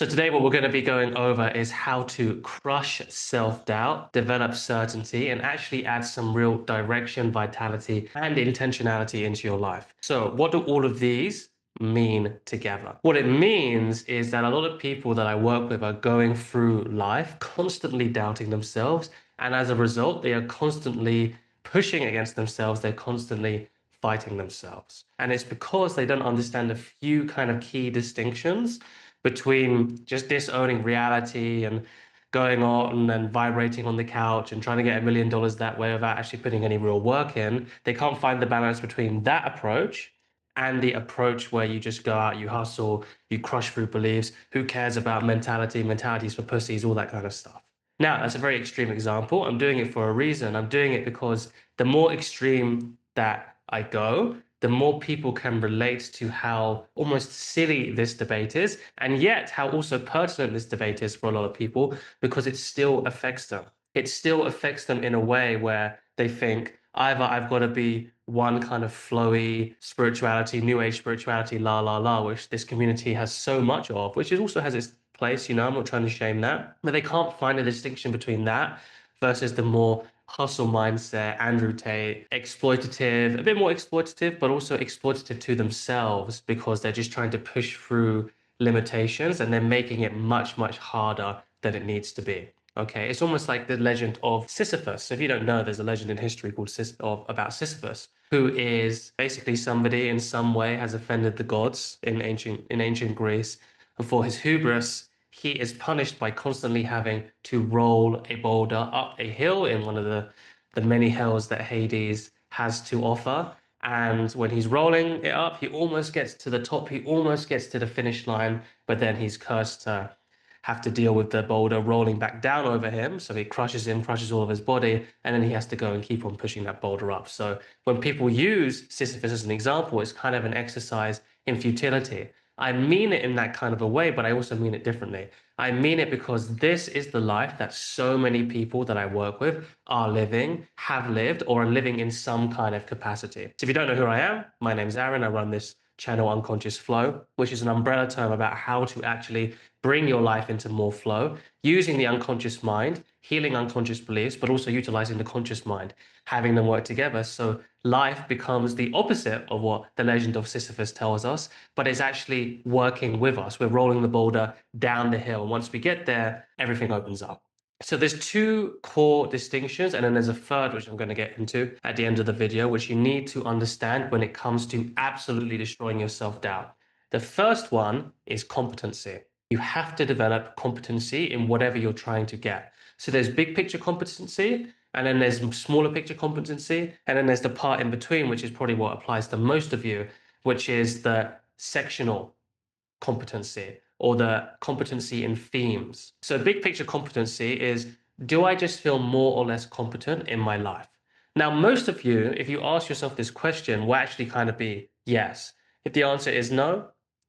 So today what we're going to be going over is how to crush self-doubt, develop certainty, and actually add some real direction, vitality, and intentionality into your life. So what do all of these mean together? What it means is that a lot of people that I work with are going through life constantly doubting themselves, and as a result, they are constantly pushing against themselves. They're constantly fighting themselves. And it's because they don't understand a few kind of key distinctions between just disowning reality and going on and vibrating on the couch and trying to get $1 million that way without actually putting any real work in. They can't find the balance between that approach and the approach where you just go out, you hustle, you crush through beliefs. Who cares about mentality? Mentalities for pussies, all that kind of stuff. Now, that's a very extreme example. I'm doing it for a reason. I'm doing it because the more extreme that I go, the more people can relate to how almost silly this debate is, and yet how also pertinent this debate is for a lot of people because it still affects them. It still affects them in a way where they think either I've got to be one kind of flowy spirituality, new age spirituality, la la la, which this community has so much of, which also has its place, I'm not trying to shame that, but they can't find a distinction between that versus the more hustle mindset, Andrew Tate, exploitative, a bit more exploitative, but also exploitative to themselves because they're just trying to push through limitations and they're making it much, much harder than it needs to be. Okay, it's almost like the legend of Sisyphus. So if you don't know, there's a legend in history called about Sisyphus, who is basically somebody in some way has offended the gods in ancient Greece, and for his hubris, he is punished by constantly having to roll a boulder up a hill in one of the many hills that Hades has to offer. And when he's rolling it up, he almost gets to the top, he almost gets to the finish line, but then he's cursed to have to deal with the boulder rolling back down over him. So he crushes him, crushes all of his body, and then he has to go and keep on pushing that boulder up. So when people use Sisyphus as an example, it's kind of an exercise in futility. I mean it in that kind of a way, but I also mean it differently. I mean it because this is the life that so many people that I work with are living, have lived, or are living in some kind of capacity. So if you don't know who I am, my name's Aaron. I run this channel Unconscious Flow, which is an umbrella term about how to actually bring your life into more flow using the unconscious mind, healing unconscious beliefs, but also utilizing the conscious mind, having them work together. So life becomes the opposite of what the legend of Sisyphus tells us, but it's actually working with us. We're rolling the boulder down the hill. And once we get there, everything opens up. So there's two core distinctions, and then there's a third, which I'm going to get into at the end of the video, which you need to understand when it comes to absolutely destroying your self-doubt. The first one is competency. You have to develop competency in whatever you're trying to get. So there's big picture competency, and then there's smaller picture competency, and then there's the part in between, which is probably what applies to most of you, which is the sectional competency or the competency in themes. So big picture competency is, do I just feel more or less competent in my life? Now, most of you, if you ask yourself this question, will actually kind of be yes. If the answer is no,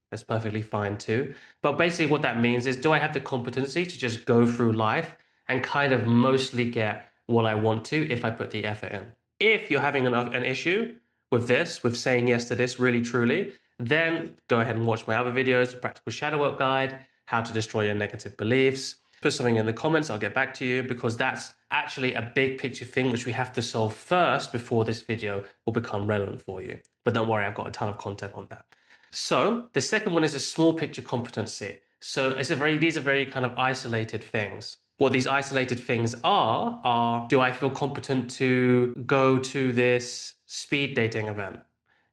that's perfectly fine too. But basically what that means is, do I have the competency to just go through life and kind of mostly get what I want to if I put the effort in? If you're having an issue with this, with saying yes to this really truly, then go ahead and watch my other videos, the Practical Shadow Work Guide, how to destroy your negative beliefs. Put something in the comments, I'll get back to you, because that's actually a big picture thing which we have to solve first before this video will become relevant for you. But don't worry, I've got a ton of content on that. So the second one is a small picture competency. So these are very kind of isolated things. What these isolated things are, do I feel competent to go to this speed dating event?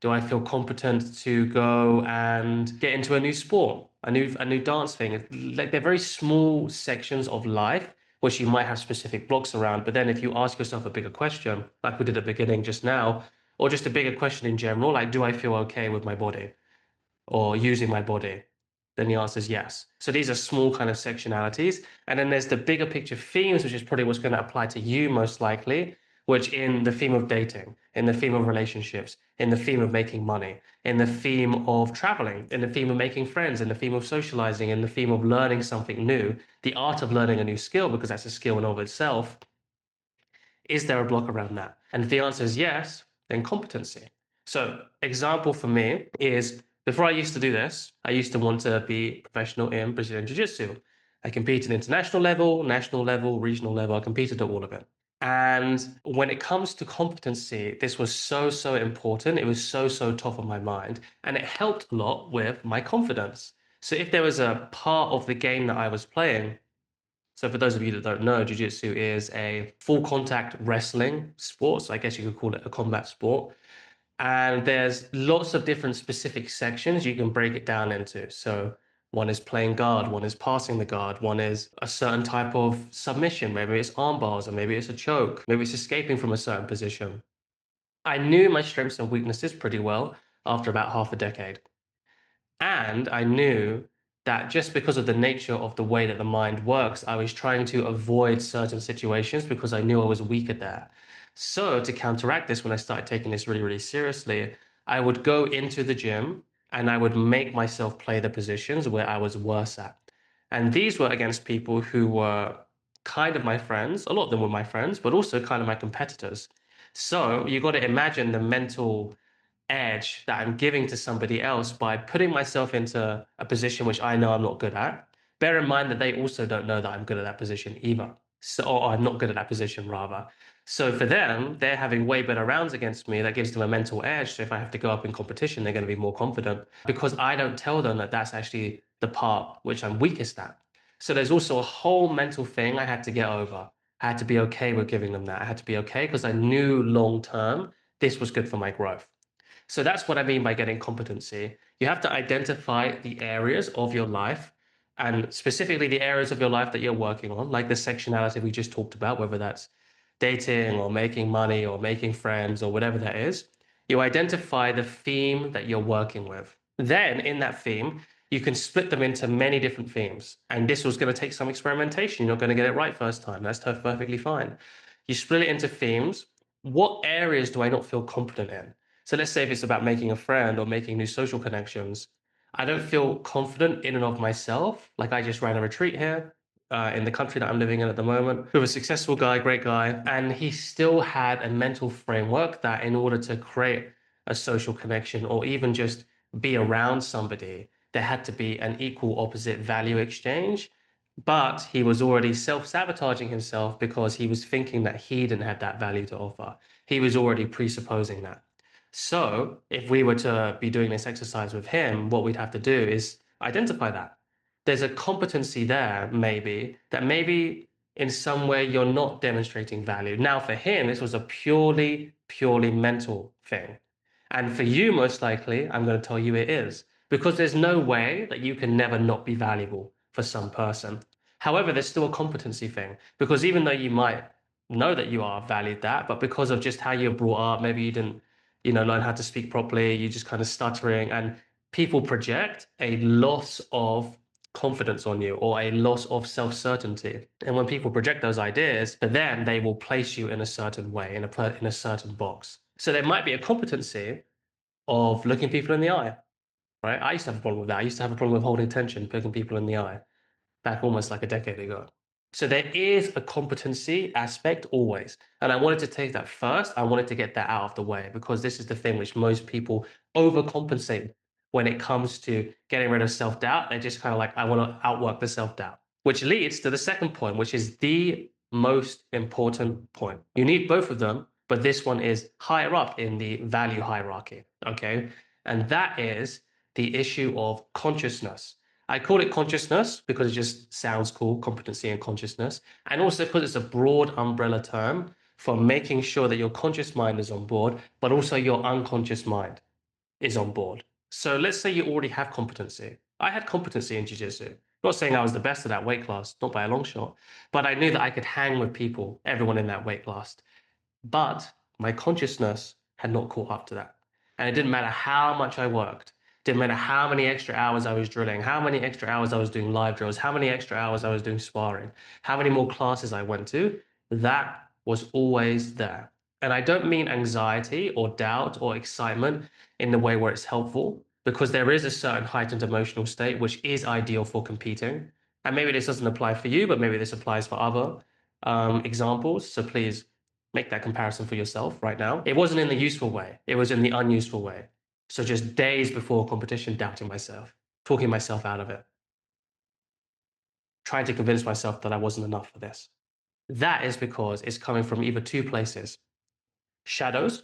Do I feel competent to go and get into a new sport, a new dance thing? Like, they're very small sections of life which you might have specific blocks around. But then if you ask yourself a bigger question, like we did at the beginning just now, or just a bigger question in general, like, do I feel okay with my body or using my body? Then the answer is yes. So these are small kind of sectionalities. And then there's the bigger picture themes, which is probably what's going to apply to you most likely, which in the theme of dating, in the theme of relationships, in the theme of making money, in the theme of traveling, in the theme of making friends, in the theme of socializing, in the theme of learning something new, the art of learning a new skill, because that's a skill in of itself. Is there a block around that? And if the answer is yes, then competency. So example for me is Before I used to do this, I used to want to be professional in Brazilian Jiu-Jitsu. I competed international level, national level, regional level. I competed at all of it. And when it comes to competency, this was so, so important. It was so, so top of my mind. And it helped a lot with my confidence. So if there was a part of the game that I was playing, so for those of you that don't know, Jiu-Jitsu is a full contact wrestling sport. So I guess you could call it a combat sport. And there's lots of different specific sections you can break it down into. So one is playing guard, one is passing the guard, one is a certain type of submission. Maybe it's arm bars, or maybe it's a choke, maybe it's escaping from a certain position. I knew my strengths and weaknesses pretty well after about half a decade. And I knew that just because of the nature of the way that the mind works, I was trying to avoid certain situations because I knew I was weak at that. So to counteract this, when I started taking this really, really seriously, I would go into the gym and I would make myself play the positions where I was worse at. And these were against people who were kind of my friends. A lot of them were my friends, but also kind of my competitors. So you got to imagine the mental edge that I'm giving to somebody else by putting myself into a position which I know I'm not good at. Bear in mind that they also don't know that I'm good at that position either. So, or I'm not good at that position rather. So for them, they're having way better rounds against me. That gives them a mental edge. So if I have to go up in competition, they're going to be more confident because I don't tell them that that's actually the part which I'm weakest at. So there's also a whole mental thing I had to get over. I had to be okay with giving them that. I had to be okay because I knew long term this was good for my growth. So that's what I mean by getting competency. You have to identify the areas of your life and specifically the areas of your life that you're working on, like the sectionality we just talked about, whether that's dating or making money or making friends or whatever that is. You identify the theme that you're working with. Then in that theme, you can split them into many different themes. And this was going to take some experimentation. You're not going to get it right first time. That's perfectly fine. You split it into themes. What areas do I not feel confident in? So let's say if it's about making a friend or making new social connections, I don't feel confident in and of myself. Like I just ran a retreat here in the country that I'm living in at the moment with a successful guy, great guy, and he still had a mental framework that in order to create a social connection or even just be around somebody, there had to be an equal opposite value exchange. But he was already self-sabotaging himself because he was thinking that he didn't have that value to offer. He was already presupposing that. So, if we were to be doing this exercise with him, what we'd have to do is identify that. There's a competency there, maybe, that maybe in some way you're not demonstrating value. Now, for him, this was a purely, purely mental thing. And for you, most likely, I'm going to tell you it is, because there's no way that you can never not be valuable for some person. However, there's still a competency thing, because even though you might know that you are valued that, but because of just how you're brought up, maybe you didn't learn how to speak properly. You just kind of stuttering, and people project a loss of confidence on you or a loss of self-certainty. And when people project those ideas, then they will place you in a certain way, in a certain box. So there might be a competency of looking people in the eye, right? I used to have a problem with that. I used to have a problem with holding tension, looking people in the eye back almost like a decade ago. So there is a competency aspect always. And I wanted to take that first. I wanted to get that out of the way because this is the thing which most people overcompensate when it comes to getting rid of self-doubt. They're just kind of like, I want to outwork the self-doubt, which leads to the second point, which is the most important point. You need both of them, but this one is higher up in the value hierarchy. Okay. And that is the issue of consciousness. I call it consciousness because it just sounds cool, competency and consciousness. And also because it's a broad umbrella term for making sure that your conscious mind is on board, but also your unconscious mind is on board. So let's say you already have competency. I had competency in jiu-jitsu. Not saying I was the best of that weight class, not by a long shot, but I knew that I could hang with people, everyone in that weight class. But my consciousness had not caught up to that. And it didn't matter how much I worked, didn't matter how many extra hours I was drilling, how many extra hours I was doing live drills, how many extra hours I was doing sparring, how many more classes I went to, that was always there. And I don't mean anxiety or doubt or excitement in the way where it's helpful, because there is a certain heightened emotional state which is ideal for competing. And maybe this doesn't apply for you, but maybe this applies for other examples. So please make that comparison for yourself right now. It wasn't in the useful way, it was in the unuseful way. So just days before competition, doubting myself, talking myself out of it, trying to convince myself that I wasn't enough for this. That is because it's coming from either two places: shadows,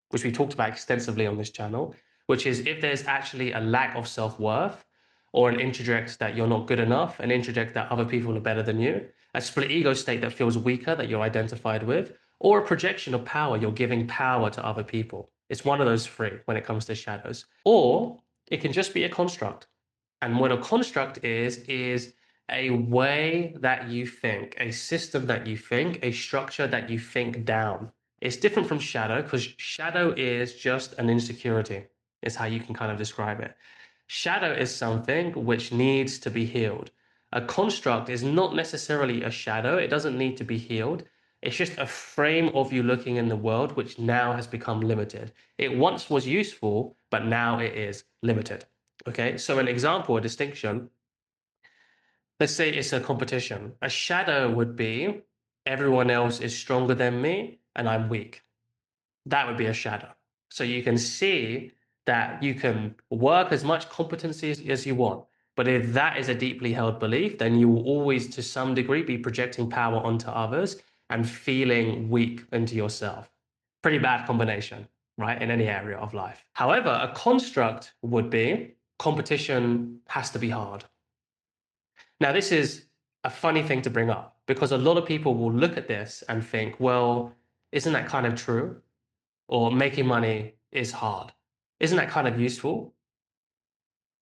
which we talked about extensively on this channel, which is if there's actually a lack of self-worth or an introject that you're not good enough, an introject that other people are better than you, a split ego state that feels weaker that you're identified with, or a projection of power, you're giving power to other people. It's one of those three when it comes to shadows. Or it can just be a construct. And what a construct is a way that you think, a system that you think, a structure that you think down. It's different from shadow because shadow is just an insecurity, is how you can kind of describe it. Shadow is something which needs to be healed. A construct is not necessarily a shadow, it doesn't need to be healed. It's just a frame of you looking in the world which now has become limited. It once was useful, but now it is limited. Okay, so an example, a distinction, let's say it's a competition. A shadow would be everyone else is stronger than me and I'm weak. That would be a shadow. So you can see that you can work as much competency as you want. But if that is a deeply held belief, then you will always, to some degree, be projecting power onto others and feeling weak into yourself. Pretty bad combination, right? In any area of life. However, a construct would be competition has to be hard. Now, this is a funny thing to bring up because a lot of people will look at this and think, well, isn't that kind of true? Or making money is hard. Isn't that kind of useful?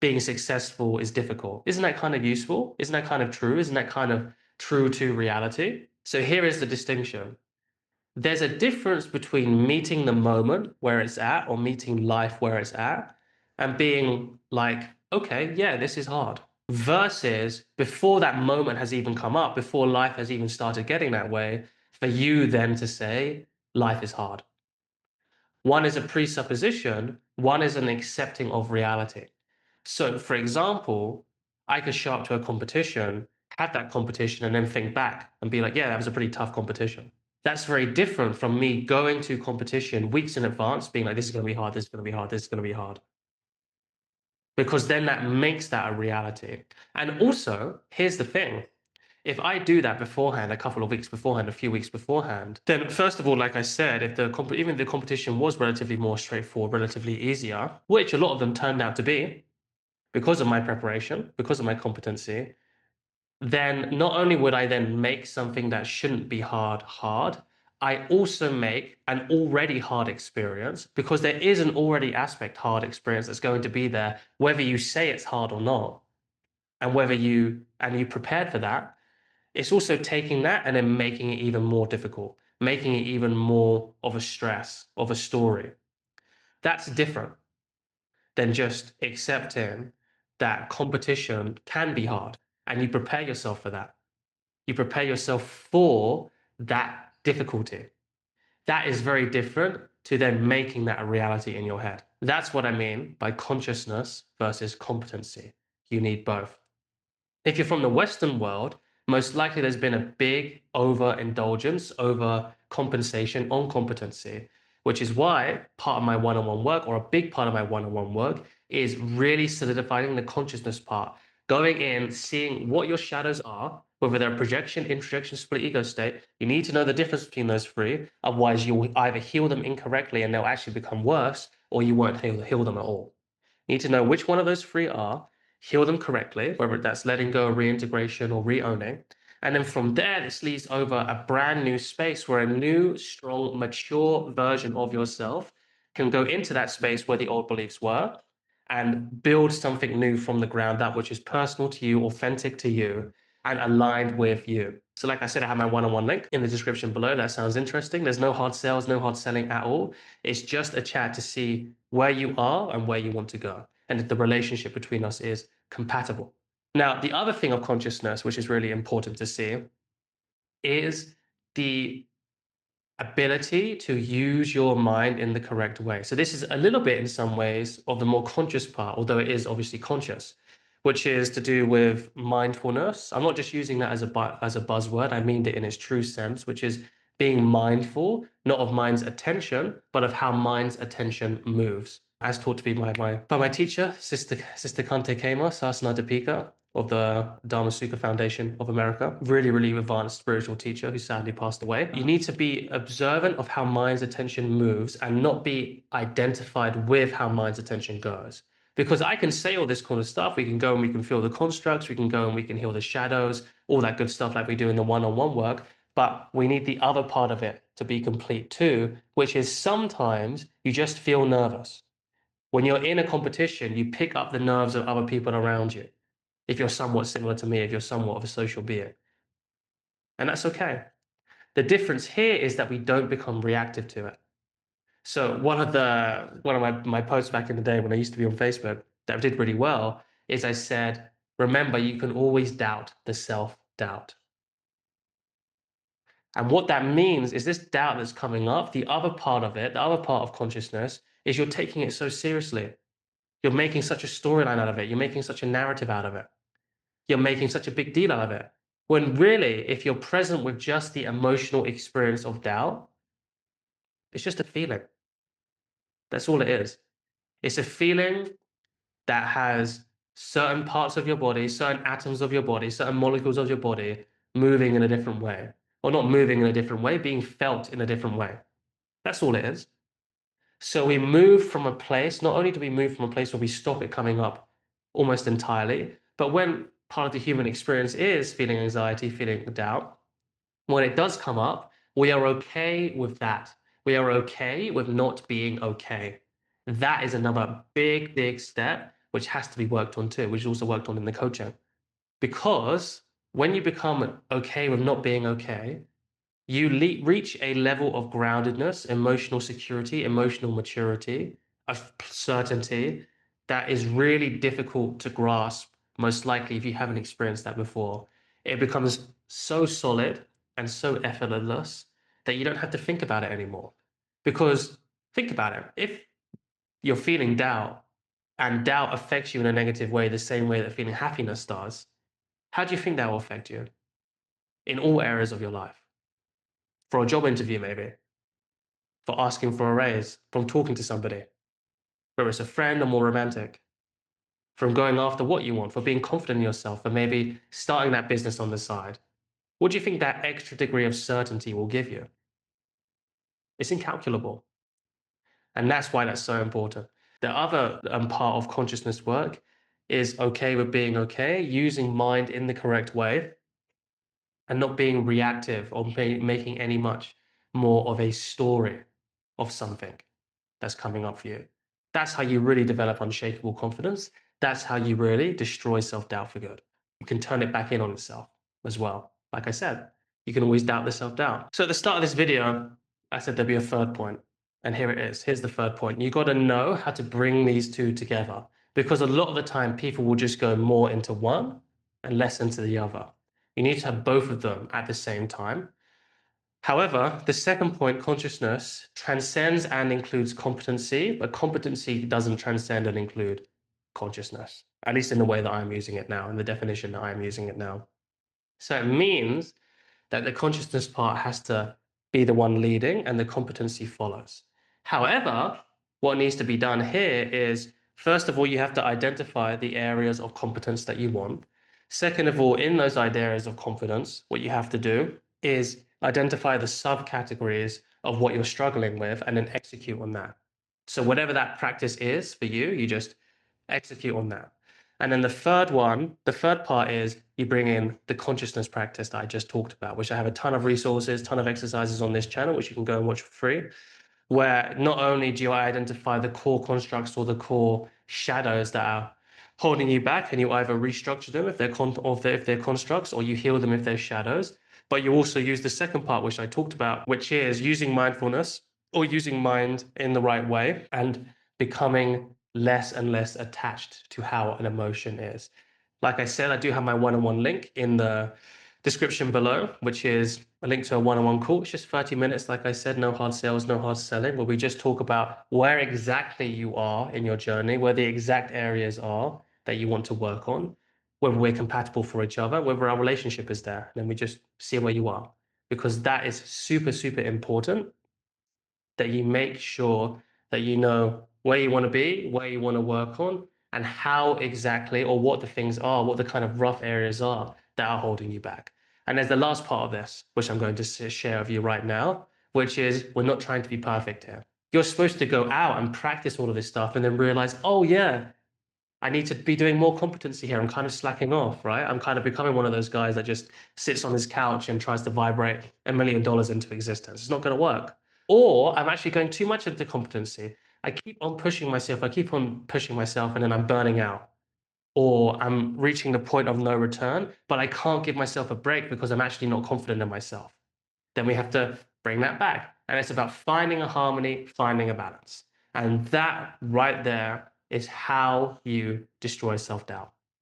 Being successful is difficult. Isn't that kind of useful? Isn't that kind of true? Isn't that kind of true to reality? So here is the distinction. There's a difference between meeting the moment where it's at or meeting life where it's at and being like, okay, yeah, this is hard. Versus before that moment has even come up, before life has even started getting that way, for you then to say, life is hard. One is a presupposition, one is an accepting of reality. So, for example, I could show up to a competition, have that competition, and then think back and be like, yeah, that was a pretty tough competition. That's very different from me going to competition weeks in advance, being like, this is going to be hard, this is going to be hard, this is going to be hard. Because then that makes that a reality. And also, here's the thing. If I do that beforehand, a couple of weeks beforehand, a few weeks beforehand, then first of all, like I said, if even the competition was relatively more straightforward, relatively easier, which a lot of them turned out to be because of my preparation, because of my competency, then not only would I then make something that shouldn't be hard, hard, I also make an already hard experience because there is an already aspect hard experience that's going to be there, whether you say it's hard or not, and whether you prepared for that. It's also taking that and then making it even more difficult, making it even more of a stress, of a story. That's different than just accepting that competition can be hard and you prepare yourself for that. You prepare yourself for that difficulty. That is very different to then making that a reality in your head. That's what I mean by consciousness versus competency. You need both. If you're from the Western world, most likely there's been a big overindulgence, over compensation on competency, which is why part of my one-on-one work, or a big part of my one-on-one work, is really solidifying the consciousness part, going in, seeing what your shadows are, whether they're projection, introjection, split ego state. You need to know the difference between those three. Otherwise, you'll either heal them incorrectly and they'll actually become worse, or you won't heal them at all. You need to know which one of those three are, heal them correctly, whether that's letting go, reintegration, or re-owning. And then from there, this leads over a brand new space where a new, strong, mature version of yourself can go into that space where the old beliefs were and build something new from the ground up, which is personal to you, authentic to you, and aligned with you. So, like I said, I have my one-on-one link in the description below. That sounds interesting. There's no hard sales, no hard selling at all. It's just a chat to see where you are and where you want to go, and if the relationship between us is compatible. Now, the other thing of consciousness, which is really important to see, is the ability to use your mind in the correct way. So this is a little bit in some ways of the more conscious part, although it is obviously conscious, which is to do with mindfulness. I'm not just using that as a buzzword. I mean it in its true sense, which is being mindful, not of mind's attention, but of how mind's attention moves. as taught to be by my teacher, Sister Kante Kema Sasana Dipika of the Dharma Sukha Foundation of America. Really, really advanced spiritual teacher who sadly passed away. You need to be observant of how mind's attention moves and not be identified with how mind's attention goes. Because I can say all this kind of stuff. We can go and we can feel the constructs. We can go and we can heal the shadows, all that good stuff like we do in the one-on-one work. But we need the other part of it to be complete too, which is sometimes you just feel nervous. When you're in a competition, you pick up the nerves of other people around you. If you're somewhat similar to me, if you're somewhat of a social being. And that's okay. The difference here is that we don't become reactive to it. So one of my posts back in the day when I used to be on Facebook that did really well is I said, remember, you can always doubt the self-doubt. And what that means is this doubt that's coming up, the other part of it, the other part of consciousness, is you're taking it so seriously. You're making such a storyline out of it. You're making such a narrative out of it. You're making such a big deal out of it. When really, if you're present with just the emotional experience of doubt, it's just a feeling. That's all it is. It's a feeling that has certain parts of your body, certain atoms of your body, certain molecules of your body moving in a different way. Or not moving in a different way, being felt in a different way. That's all it is. So we move from a place, not only do we move from a place where we stop it coming up almost entirely, but when part of the human experience is feeling anxiety, feeling doubt, when it does come up, we are okay with that. We are okay with not being okay. That is another big, big step which has to be worked on too, which is also worked on in the coaching. Because when you become okay with not being okay, you reach a level of groundedness, emotional security, emotional maturity, of certainty that is really difficult to grasp, most likely if you haven't experienced that before. It becomes so solid and so effortless that you don't have to think about it anymore. Because think about it, if you're feeling doubt and doubt affects you in a negative way, the same way that feeling happiness does, how do you think that will affect you in all areas of your life? For a job interview, maybe for asking for a raise, from talking to somebody, whether it's a friend or more romantic, from going after what you want, for being confident in yourself, for maybe starting that business on the side. What do you think that extra degree of certainty will give you? It's incalculable. And that's why that's so important. The other part of consciousness work is okay with being okay, using mind in the correct way, and not being reactive or making any much more of a story of something that's coming up for you. That's how you really develop unshakable confidence. That's how you really destroy self-doubt for good. You can turn it back in on itself as well. Like I said, you can always doubt the self-doubt. So at the start of this video, I said there'd be a third point. And here it is. Here's the third point. You got to know how to bring these two together, because a lot of the time people will just go more into one and less into the other. You need to have both of them at the same time. However, the second point, consciousness, transcends and includes competency, but competency doesn't transcend and include consciousness, at least in the way that I'm using it now, in the definition that I'm using it now. So it means that the consciousness part has to be the one leading and the competency follows. However, what needs to be done here is, first of all, you have to identify the areas of competence that you want. Second of all, in those areas of confidence, what you have to do is identify the subcategories of what you're struggling with and then execute on that. So whatever that practice is for you, you just execute on that. And then the third part is you bring in the consciousness practice that I just talked about, which I have a ton of resources, ton of exercises on this channel, which you can go and watch for free, where not only do I identify the core constructs or the core shadows that are holding you back, and you either restructure them if they're constructs, or you heal them if they're shadows, but you also use the second part, which I talked about, which is using mindfulness or using mind in the right way and becoming less and less attached to how an emotion is. Like I said, I do have my one-on-one link in the description below, which is a link to a one-on-one call. It's just 30 minutes, like I said, no hard sales, no hard selling, where we just talk about where exactly you are in your journey, where the exact areas are that you want to work on, whether we're compatible for each other, whether our relationship is there. And then we just see where you are, because that is super, super important, that you make sure that you know where you want to be, where you want to work on, and how exactly, or what the things are, what the kind of rough areas are that are holding you back. And there's the last part of this, which I'm going to share with you right now, which is we're not trying to be perfect here. You're supposed to go out and practice all of this stuff and then realize, oh, yeah, I need to be doing more competency here. I'm kind of slacking off, right? I'm kind of becoming one of those guys that just sits on his couch and tries to vibrate $1 million into existence. It's not going to work. Or I'm actually going too much into competency. I keep on pushing myself. I keep on pushing myself, and then I'm burning out. Or I'm reaching the point of no return, but I can't give myself a break because I'm actually not confident in myself. Then we have to bring that back. And it's about finding a harmony, finding a balance. And that right there is how you destroy self doubt.